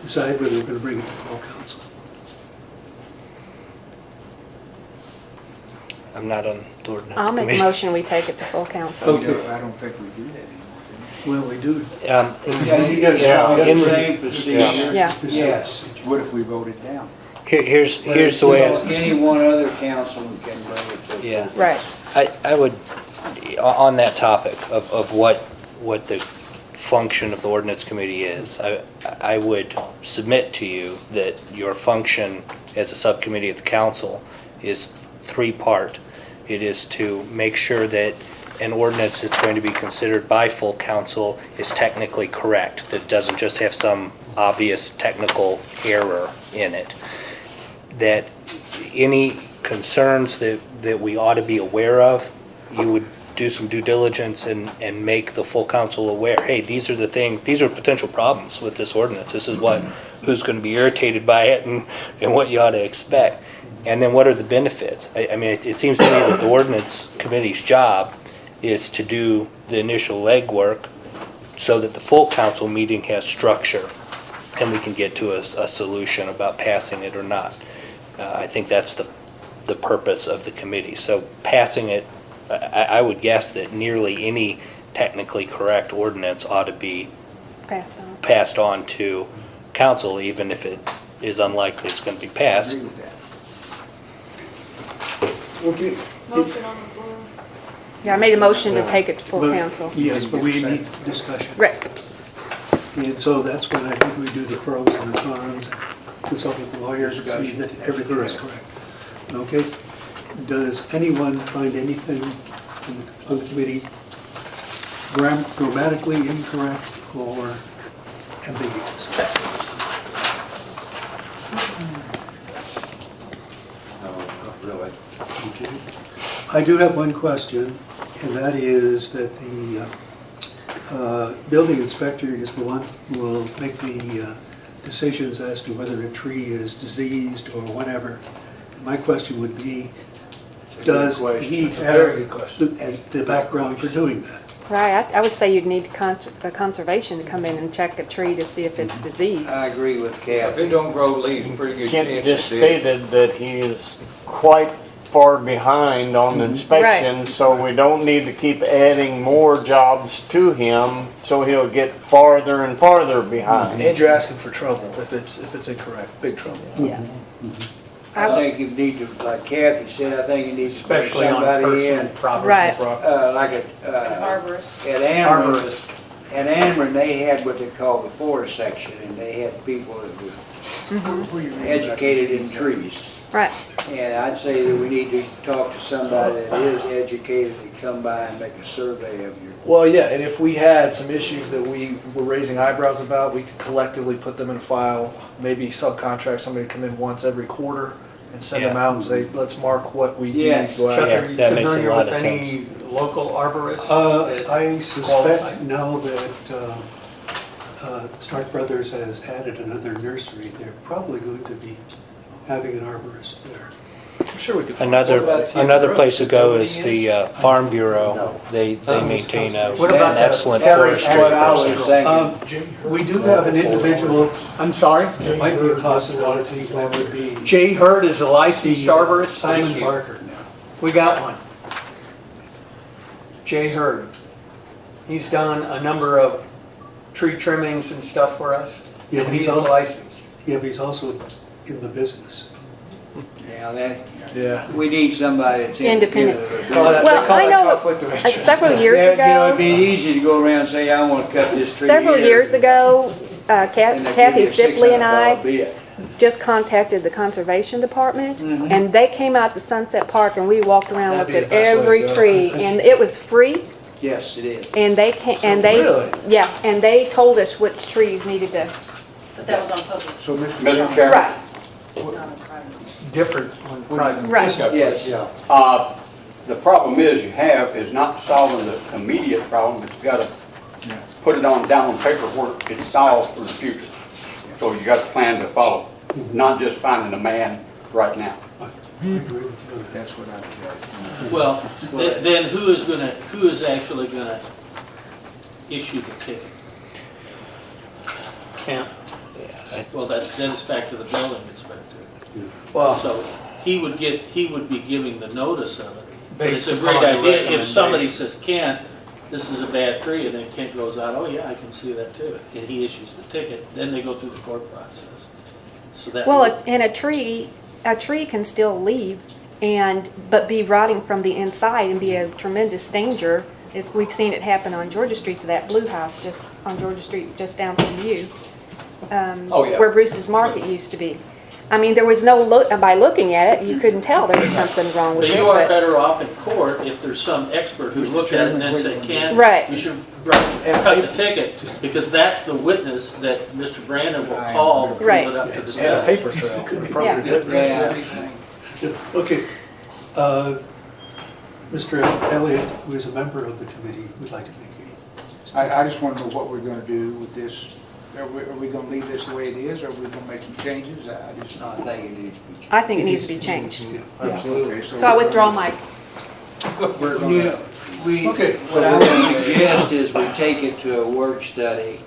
decide whether we're going to bring it to full council. I'm not on the ordinance I'll make a committee. motion, we take it to full council. Okay. I don't think we do that anymore. Well, we do. Um, Yes, Yeah, we in have- the- Same procedure. Yeah. Yes. What if we voted down? Here's the way, Any one other councilman can bring it to. yeah. Right, I would, on that topic of what the function of the ordinance committee is, I would submit to you that your function as a subcommittee of the council is 3-part. It is to make sure that an ordinance that's going to be considered by full council is technically correct, that it doesn't just have some obvious technical error in it. That any concerns that we ought to be aware of, you would do some due diligence and make the full council aware, hey, these are potential problems with this ordinance. This is who's going to be irritated by it and what you ought to expect. And then what are the benefits? I mean, it seems to me that the ordinance committee's job is to do the initial legwork so that the full council meeting has structure and we can get to a solution about passing it or not. I think that's the purpose of the committee. So passing it, I would guess that nearly any technically correct ordinance ought to be passed on to council, even if it is unlikely it's going to be I passed. agree with that. Okay. Motion on the floor. yeah, I made a motion to take it to full But- council. Yes, but we need discussion. Right, And so that's when I think we do the pros and the cons, consult with the lawyers and see that everything is correct. Okay? Does anyone find anything on the committee grammatically incorrect or ambiguous? Okay. I do have one question, and that is that the building inspector is the one who will make the decisions as to whether a tree is diseased or whatever. And my question would be, does he It's a very have good question. the background for doing that? Right, I would say you'd need the conservation to come in and check a tree to see if it's diseased. I agree with If Kathy. it don't grow leaves, pretty good Kent chance just it did. stated that he is quite far behind on the inspection, so we don't need to keep adding more jobs to him, so he'll get farther and farther behind. And you're asking for trouble if it's incorrect, big trouble. Yeah. I think you need to, like Kathy said, I think you need to bring Especially on somebody personal in, property. Right. like An arborist. at Ameren. At Ameren, they had what they called the forest section, and they had people that were educated in trees. Right. And I'd say that we need to talk to somebody that is educated and come by and make a survey of your. Well, yeah, and if we had some issues that we were raising eyebrows about, we could collectively put them in a file, maybe subcontract somebody to come in once every quarter and send them out and say, let's mark what we do. Yes. Go out. Yeah, that makes a lot of sense. Local arborists? I suspect now that Stark Brothers has added another nursery, they're probably going to be having an arborist there. I'm sure we could. Another place to go is the Farm Bureau. They maintain What about an the excellent Harris forestry What I was person. thinking, We do have an individual, I'm sorry? it might be a possibility, that would be Jay Hurd is a licensed arborist? Simon Barker. We got one. Jay Hurd. He's done a number of tree trimmings and stuff for us. Yeah, but And he's he's also- licensed. Yeah, but he's also in the business. yeah, that, Yeah. we need somebody that's Independent. independent. Well, I know conflict of interest. several years Yeah, you know, it'd ago, be easy to go around and say, I want to cut this tree several here. years ago, And they give Kathy you a Sipley and I $600 bid. just contacted the conservation department, Mm-hmm. and they came out to Sunset Park, and we walked around, That'd looked be at the best way every to go. tree, and it was free, Yes, it is. and they Really? yeah, and they told us which trees needed to, But that was on public, So, Mr. Chairman. right, not on private. Different when private. right. Yes. The problem you have is not solving the immediate problem, but you gotta put it down on paper where it's solved for the future. So you got a plan to follow, not just finding a man right now. I agree with you on that. That's what I was Well, then who is actually gonna issue the ticket? Kent. Well, then it's back to the building inspector. Well, So he would be giving the notice of it. But it's a Based great upon the idea if somebody recommendation. says, Kent, this is a bad tree, and then Kent goes out, oh yeah, I can see that too, and he issues the ticket, then they go through the court process. So that. Well, and a tree can still leave but be rotting from the inside and be a tremendous danger. We've seen it happen on Georgia Street to that blue house just on Georgia Street, just down from you. Oh, yeah. Where Bruce's Market used to be. I mean, there was no by looking at it, you couldn't tell there was something wrong with But it. you are but- better off in court if there's some expert who looked at it and then said, Kent, Right. you should cut the ticket, because that's the witness that Mr. Brandon will call to prove Right. it up to the and a judge. paper trail. Yeah. Yeah. Okay, Mr. Elliott, who is a member of the committee, would like to make I just want to know what we're going to do with this. Are we going to leave this the way it is, or are we going to make some changes? I just. No, I think it needs to be changed. I think it needs to be changed. Absolutely. Okay, So I withdraw my, We're going You to. know, we, Okay. what I would suggest is we take it to a work study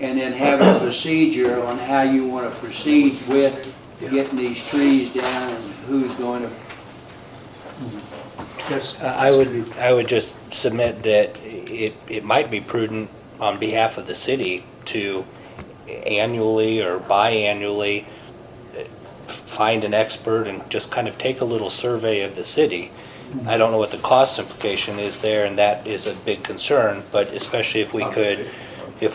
and then have a procedure on how you want to proceed with getting these trees down and who's going to. Yes. I would just submit that it might be prudent on behalf of the city to annually or biannually find an expert and just kind of take a little survey of the city. I don't know what the cost implication is there, and that is a big concern, but especially if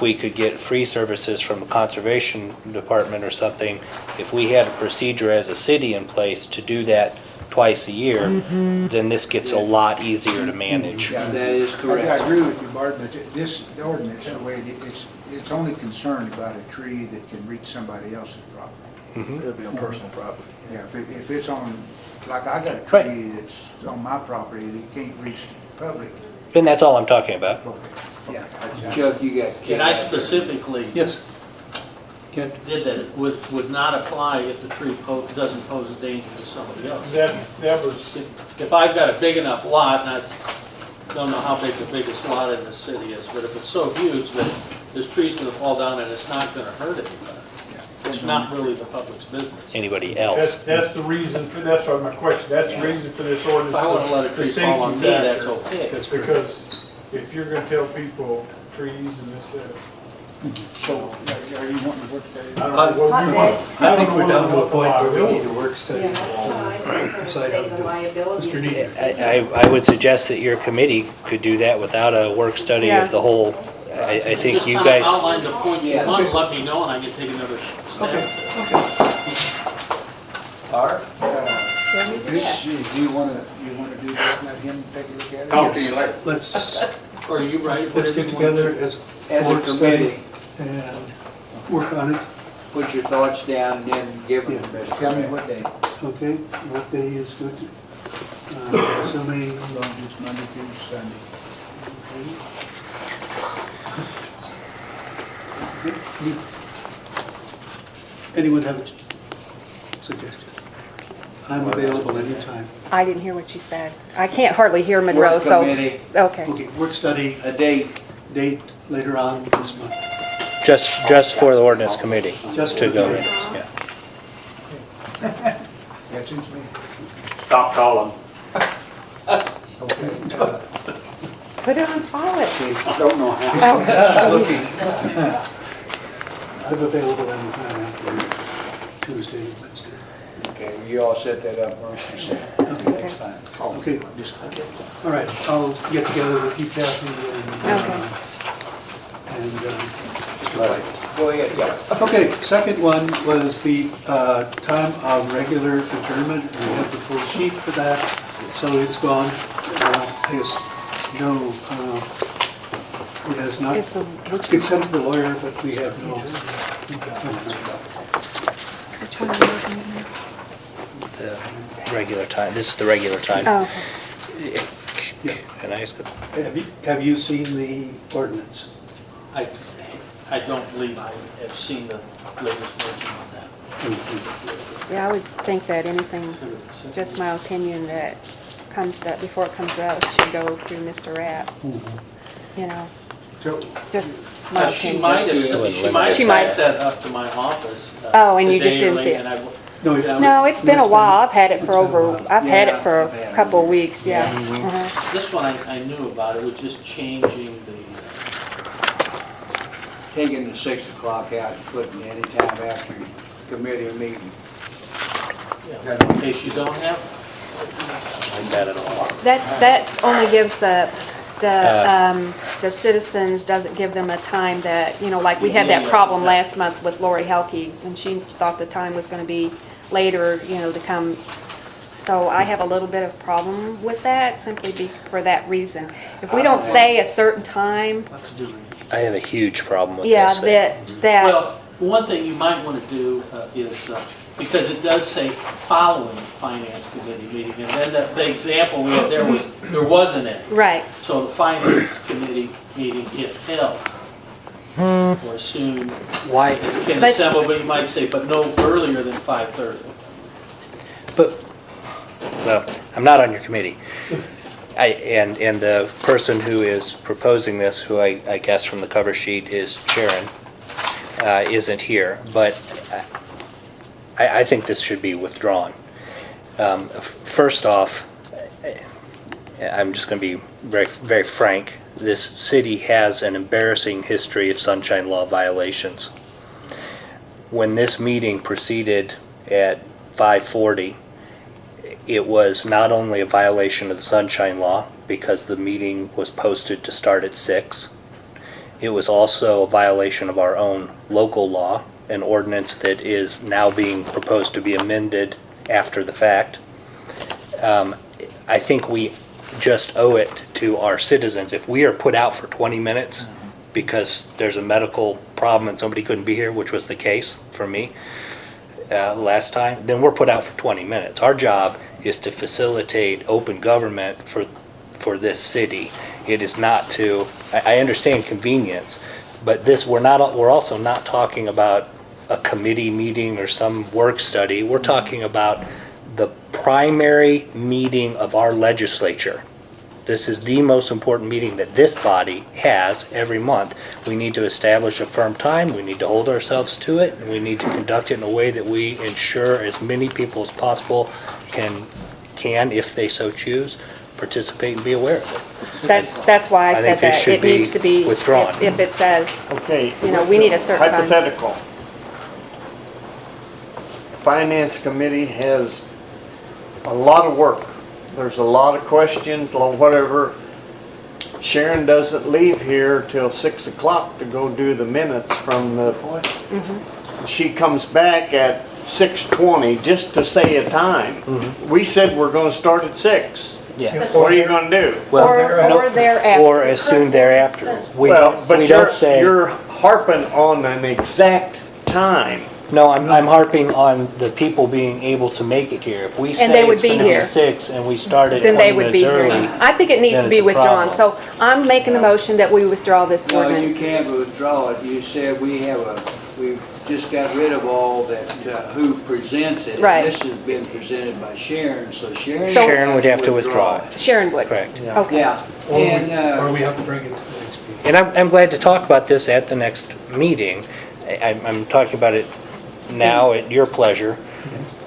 we could get free services from a conservation department or something, if we had a procedure as a city in place to do that twice a year, then this gets a lot easier to manage. Yeah, That is correct. I agree with you, Bart, but the ordinance, the way it's only concerned about a tree that can reach somebody else's property. It'd be on personal property. Yeah, if it's on like I got a tree that's on my property that can't reach the public. And that's all I'm talking about. Yeah. Chuck, you got. And I specifically Yes. Ken? did that, it would not apply if the tree doesn't pose a danger to somebody else. That was, If I've got a big enough lot, and I don't know how big the biggest lot in the city is, but if it's so huge that this tree's gonna fall down and it's not gonna hurt anybody, it's not really the public's business. Anybody else? that's the reason for, that's what my question, that's the reason for this ordinance. If I wanna let a the tree safety fall on me, that's factor. okay. That's correct. Because if you're gonna tell people trees and this, So, are you wanting to work that? I don't know what. I think we're down to a point where we need a work study. Yeah, that's fine. It's gonna say the liability. Mr. Needham. I would suggest that your committee could do that without a work study of the whole. I think you Just guys, kinda outline the points you Yeah. want, let me know, and I can take another stab. Okay, okay. Art? Do you wanna do this, let him take a look at it? Talk to you later. Let's, Or you write let's whatever get you want to together do. as As a a work study committee, and work on it. put your thoughts down and then give them to Mr. Tell me Graham. what day, Okay, what day is good? Assuming, as long as it's Monday through Sunday. anyone have a suggestion? I'm available anytime. I didn't hear what you said. I can't hardly hear Monroe, Work so. committee, Okay. Okay, work study, a date. date later on this month. just for the ordinance committee Just to for go the in. ordinance. Yeah. That suits me. Stop calling. Okay. Put it on silent. I don't know how. Oh, I'm available anytime after Tuesday, Wednesday. Okay, you all set that up, Mr. Sam. Okay. That's fine. Okay, all right, I'll get together with you, Kathy, and Mr. White. Go ahead, yeah. Okay, second one was the time of regular adjournment. We have the full sheet for that, so it's gone. It has not, It's a- it's sent to the lawyer, but we have no comments about Which one are you looking at now? The regular time, this is the regular time. Oh, okay. Yeah. Can I ask? it. Have you seen the ordinance? I don't believe I have seen the latest version of that. Yeah, I would think that anything, just my opinion, that comes to, before it comes out, should go through Mr. Rapp. You know, So, just my She opinion. might have, She might faxed that up to my office. Oh, and you just today or didn't see late, it? and I- No, it's- No, it's been a while. I've had it It's for been a over, while. I've had it Yeah, for I've had a it. couple of weeks, yeah. This one I knew about, it was just changing the, Taking the 6 o'clock out and putting it anytime after your committee meeting. in case you don't have. Like that at all. That only gives the citizens, doesn't give them a time that, you know, like we had that problem last month with Lori Helke, and she thought the time was gonna be later, you know, to come. So I have a little bit of problem with that, simply for that reason. If we don't say a certain time, I have a huge problem with yeah, this. that, Well, one thing you might want to do is, because it does say following finance committee meeting, and then the example we had there wasn't any. right, So the finance committee meeting, if held, or soon, Why? can But- assemble, but you might say, but no earlier than 5:30. But, well, I'm not on your committee. And the person who is proposing this, who I guess from the cover sheet is Sharon, isn't here. But I think this should be withdrawn. First off, I'm just going to be very, very frank. This city has an embarrassing history of sunshine law violations. When this meeting proceeded at 5:40, it was not only a violation of the sunshine law because the meeting was posted to start at 6. It was also a violation of our own local law, an ordinance that is now being proposed to be amended after the fact. I think we just owe it to our citizens. If we are put out for 20 minutes because there's a medical problem and somebody couldn't be here, which was the case for me last time, then we're put out for 20 minutes. Our job is to facilitate open government for this city. It is not to, I understand convenience, but we're also not talking about a committee meeting or some work study. We're talking about the primary meeting of our legislature. This is the most important meeting that this body has every month. We need to establish a firm time, we need to hold ourselves to it, and we need to conduct it in a way that we ensure as many people as possible can, if they so choose, participate and be aware of it. That's why I I said think this that. should It needs to be, withdrawn. if it says, Okay. you know, we need a certain time. Hypothetical. Finance committee has a lot of work. There's a lot of questions, whatever. Sharon doesn't leave here till 6 o'clock to go do the minutes from the, she comes back at 6:20 just to say a time. We said we're gonna start at 6. Yeah. What are you gonna do? Well, Or thereafter. or as soon thereafter. We Well, don't but say. you're harping on an exact time. No, I'm harping on the people being able to make it here. If we And they say would it's be gonna be here. 6 and we started Then they 20 would be minutes here. early. I think it needs then to be it's a withdrawn, problem. so I'm making the motion that we withdraw this No, you ordinance. can't withdraw it. You said we've just got rid of all that, who presents it. And Right. this has been presented by Sharon, so Sharon. Sharon would have to withdraw it. Sharon would. Correct. Okay. Yeah, and, Or we have to bring it to the next meeting. And I'm glad to talk about this at the next meeting. I'm talking about it now at your pleasure.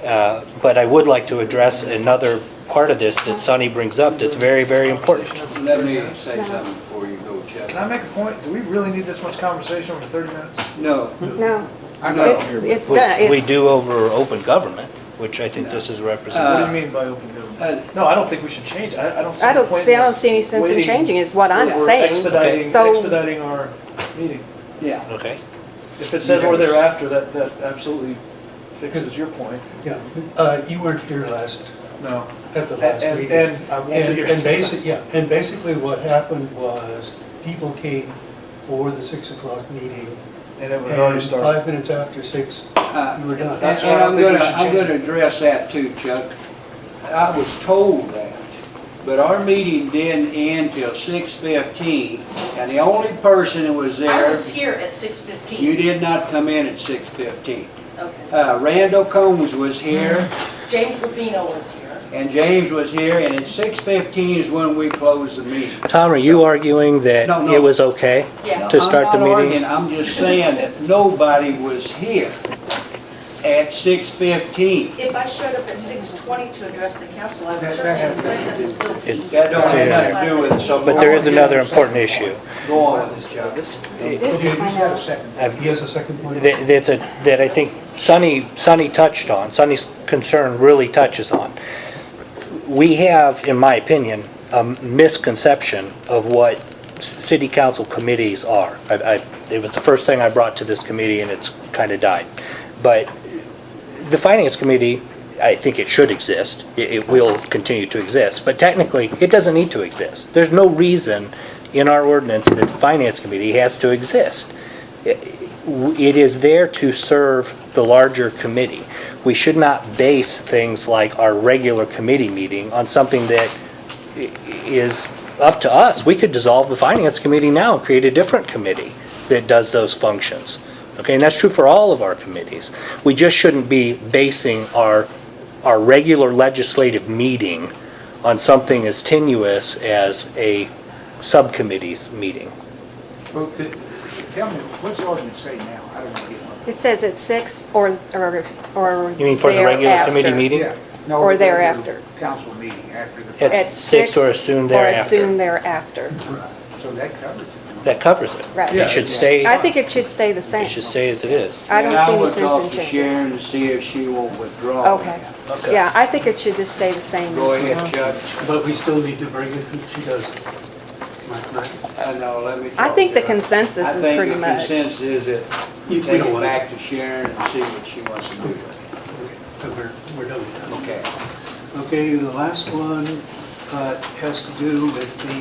But I would like to address another part of this that Sonny brings up that's very, very important. let me say something before you go, Chuck. Can I make a point? Do we really need this much conversation over 30 minutes? No, No, I'm not it's, here with it's done. We It's, do over open government, which I think this is What representative. do you mean by open government? No, I don't think we should change it. I don't see I the don't point see, I in don't us see any sense in waiting. changing is what I'm We're saying. expediting, So- expediting our meeting. yeah. Okay. If it says or thereafter, that absolutely fixes your point. Yeah, you weren't here No. at the last And, meeting. and I won't be here. And basically what happened was, people came for the 6 o'clock meeting, And it was already and started. 5 minutes after 6, we were done. And That's why I don't I'm think we gonna, should I'm change gonna address that too, Chuck. I was told that, but our meeting didn't end till 6:15, and the only person that was I there, was here at 6:15. you did not come in at 6:15. Okay. Randall Combs was here, James Rubino was here. and James was here, and at 6:15 is when we closed the meeting. Tom, are you arguing that No, no. it was okay Yeah. to start the I'm not meeting? arguing, I'm just saying that nobody was here at 6:15. If I showed up at 6:20 to address the council, I would That certainly has expect them to still be. That don't have nothing to do with it, so. But there is another important issue. Go on with this, Chuck. Okay, who's got a second? He has a second point? That I think Sonny touched on, Sonny's concern really touches on. We have, in my opinion, a misconception of what city council committees are. It was the first thing I brought to this committee and it's kind of died. But the finance committee, I think it should exist. It will continue to exist. But technically, it doesn't need to exist. There's no reason in our ordinance that the finance committee has to exist. It is there to serve the larger committee. We should not base things like our regular committee meeting on something that is up to us. We could dissolve the finance committee now and create a different committee that does those functions. Okay, and that's true for all of our committees. We just shouldn't be basing our regular legislative meeting on something as tenuous as a subcommittee's meeting. Well, tell me, what's the ordinance say now? I don't get one. it says it's 6 or You mean for the regular committee thereafter. meeting? Yeah. No, Or the thereafter. Council meeting after the. It's At 6 or as soon thereafter. Or as soon thereafter, So that covers it. That covers it. right. It should stay, I think it should stay the same. it should stay as it is. I don't And see any will sense talk in to changing. Sharon to see if she won't withdraw. Okay. Okay. Yeah, I think it should just stay the same. Go ahead, Chuck. But we still need to bring it if she doesn't. Am I correct? I know, let me talk. I think the to her. consensus is pretty I think much. the consensus is that We we take don't it want it. back to Sharon and see what she wants to do with Okay, but we're done with it. that. Okay. Okay, the last one has to do with the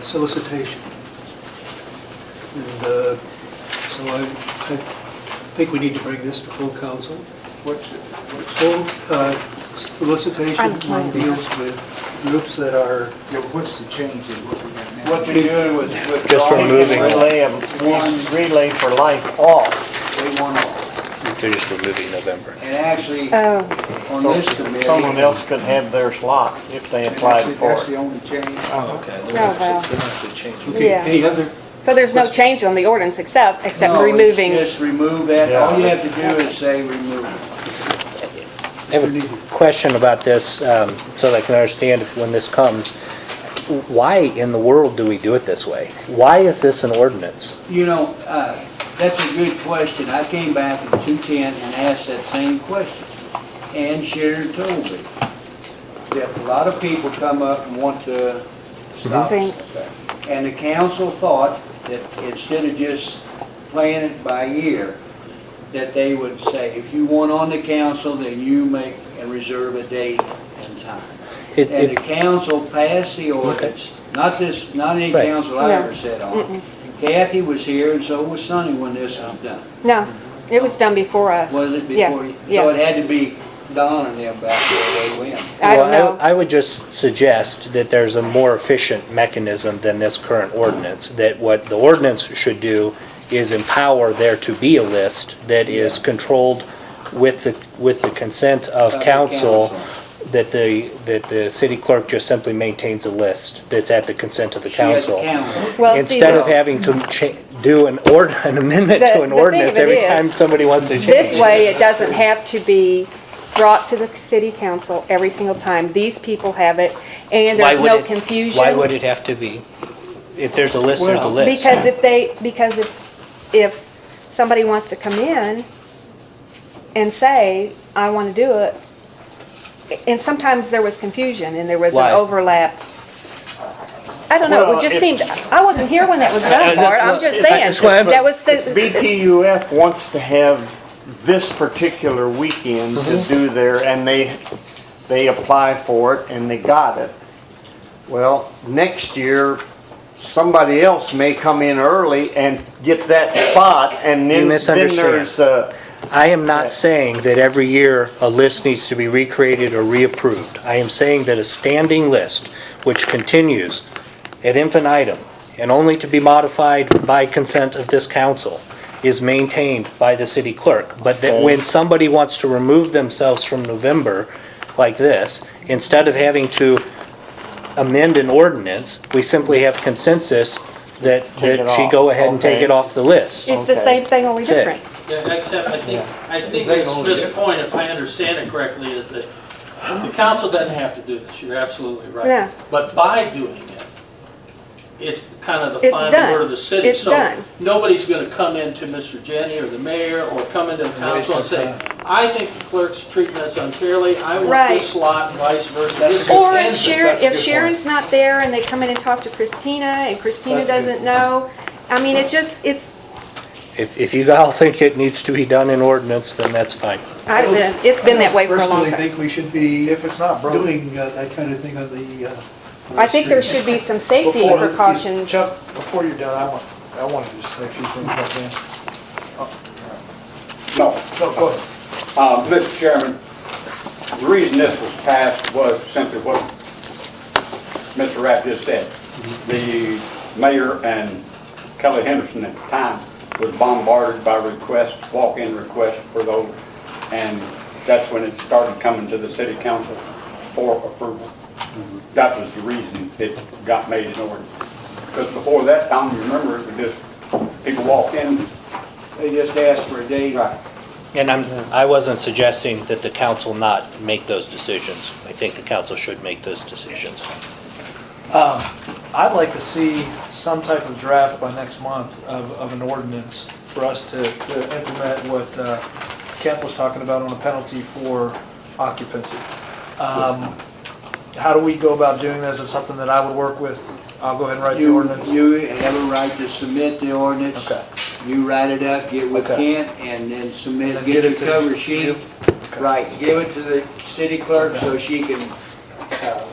solicitation. And so I think we need to bring this to full council. What's Full solicitation one deals with groups that are, Yeah, but what's the change in what we got now? What they're doing with Just withdrawing. removing- Relay for life off. They want to, They're just removing November. and actually, Oh, on So this committee. someone else could have their slot if they applied for That's it. the only change? Oh, okay. Oh, well. They're actually changing. okay, Yeah. any other, so there's no change on the ordinance except No, it's removing. Just remove that, Yeah. all you have to do is say remove. I have a question about this, so that I can understand if, when this comes. Why in the world do we do it this way? Why is this an ordinance? You know, that's a good question. I came back in 2010 and asked that same question. And Sharon told me that a lot of people come up and want to stop. See. And the council thought that instead of just playing it by ear, that they would say, if you want on the council, then you make and reserve a date and time. And the council passed the ordinance, not any Right. council I No. ever sat on. Kathy was here and so was Sonny when this was done. No, it was done before us. Was it Yeah, before? So yeah. it had to be Don and them back where they went. I don't Well, know. I would just suggest that there's a more efficient mechanism than this current ordinance, that what the ordinance should do is empower there to be a list that is controlled with the consent of council, that the city clerk just simply maintains a list that's at the consent of the She has to council. count it. Well, see, Instead of having to do an amendment The- to an the thing ordinance of it every is, time somebody wants to change. This way, it doesn't have to be brought to the city council every single time. These people have it, and Why there's would no it- confusion. Why would it have to be? If there's a list, there's a list. Because if somebody wants to come in and say, I want to do it, and sometimes there was confusion and there was an Why? overlap. I don't know, Well, it just if- seemed, I wasn't here when that was done, Bart, I'm just saying. That's why I'm- That was, BTUF wants to have this particular weekend to do their, and they apply for it and they got it. Well, next year, somebody else may come in early and get that spot, and You then misunderstand. there's, I am not saying that every year a list needs to be recreated or reapproved. I am saying that a standing list, which continues ad infinitum and only to be modified by consent of this council, is maintained by the city clerk. But that when somebody wants to remove themselves from November like this, instead of having to amend an ordinance, we simply have consensus that Take it she off. go ahead and take Okay. it off the list. it's the Okay. same thing, only That's it. different. Yeah, except I think They Ms. don't Smith's get- point, if I understand it correctly, is that the council doesn't have to do this, you're absolutely right. Yeah. But by doing it, it's kind of the It's final done. word of the city. It's done. So nobody's gonna come into Mr. Jenny or the mayor or come into the council and say, I think the clerk's treating us unfairly, I want Right. this slot, and vice versa. This is Or ends it. That's a if good Sharon's not there and they come in and talk to Christina and Christina doesn't know, I mean, it's just, If you all think it needs to be done in ordinance, then that's fine. it's been that way for a long personally time. think we should be If it's not broken. doing that kind of thing on the, on I the think there street. should be some safety Before- precautions. Chuck, before you're done, I want to just say a few things about Dan. No. No, go ahead. Mr. Chairman, the reason this was passed was simply what Mr. Rapp just said. The mayor and Kelly Henderson at the time was bombarded by requests, walk-in requests for those, and that's when it started coming to the city council for approval. That was the reason it got made in order. Because before that time, you remember, it was just, people walk in. They just asked for a date. Right. And I wasn't suggesting that the council not make those decisions. I think the council should make those decisions. I'd like to see some type of draft by next month of an ordinance for us to implement what Kent was talking about on a penalty for occupancy. How do we go about doing this? Is it something that I would work with? I'll go ahead and write the ordinance. You have a right to submit the ordinance. Okay. You write it up, get with Okay. Kent, and then submit, And get get your it to cover you. sheet. Right, give it to the city clerk so she can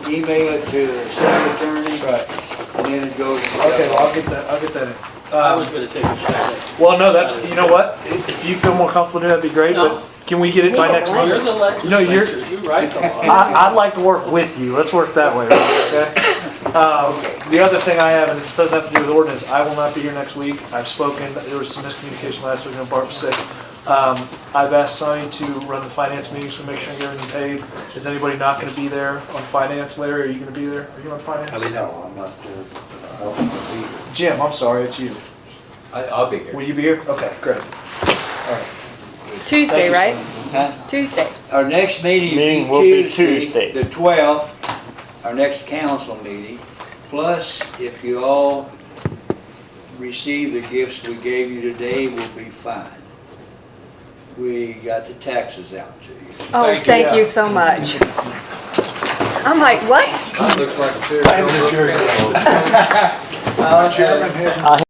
email it to the city attorney. Right. And then it goes. Okay, well, I'll get that in. I was gonna take a shot at it. Well, no, that's, you know what? If you feel more comfortable doing that, that'd be great, No, but Can we get it by next You're week? the No, you're- legislature, you write the law. I'd like to work with you. Let's work that way, okay? The other thing I have, and this doesn't have to do with ordinance, I will not be here next week. I've spoken, there was some miscommunication last week when Bart was sick. I've asked Sonny to run the finance meetings to make sure I get everything paid. Is anybody not gonna be there on finance, Larry? Are you gonna be there? Are you on finance? No, I'm not there, but I'll be here. Jim, I'm sorry, it's you. I'll be here. Will you be here? Okay, great. All right. Tuesday, right? Huh? Tuesday. Our next meeting Meeting will will be be Tuesday, Tuesday. the 12th, our next council meeting. Plus, if you all receive the gifts we gave you today, we'll be fine. We got the taxes out to you. Oh, thank you so much. I'm like, what? Looks like a chair. I'm adjourned. Chairman has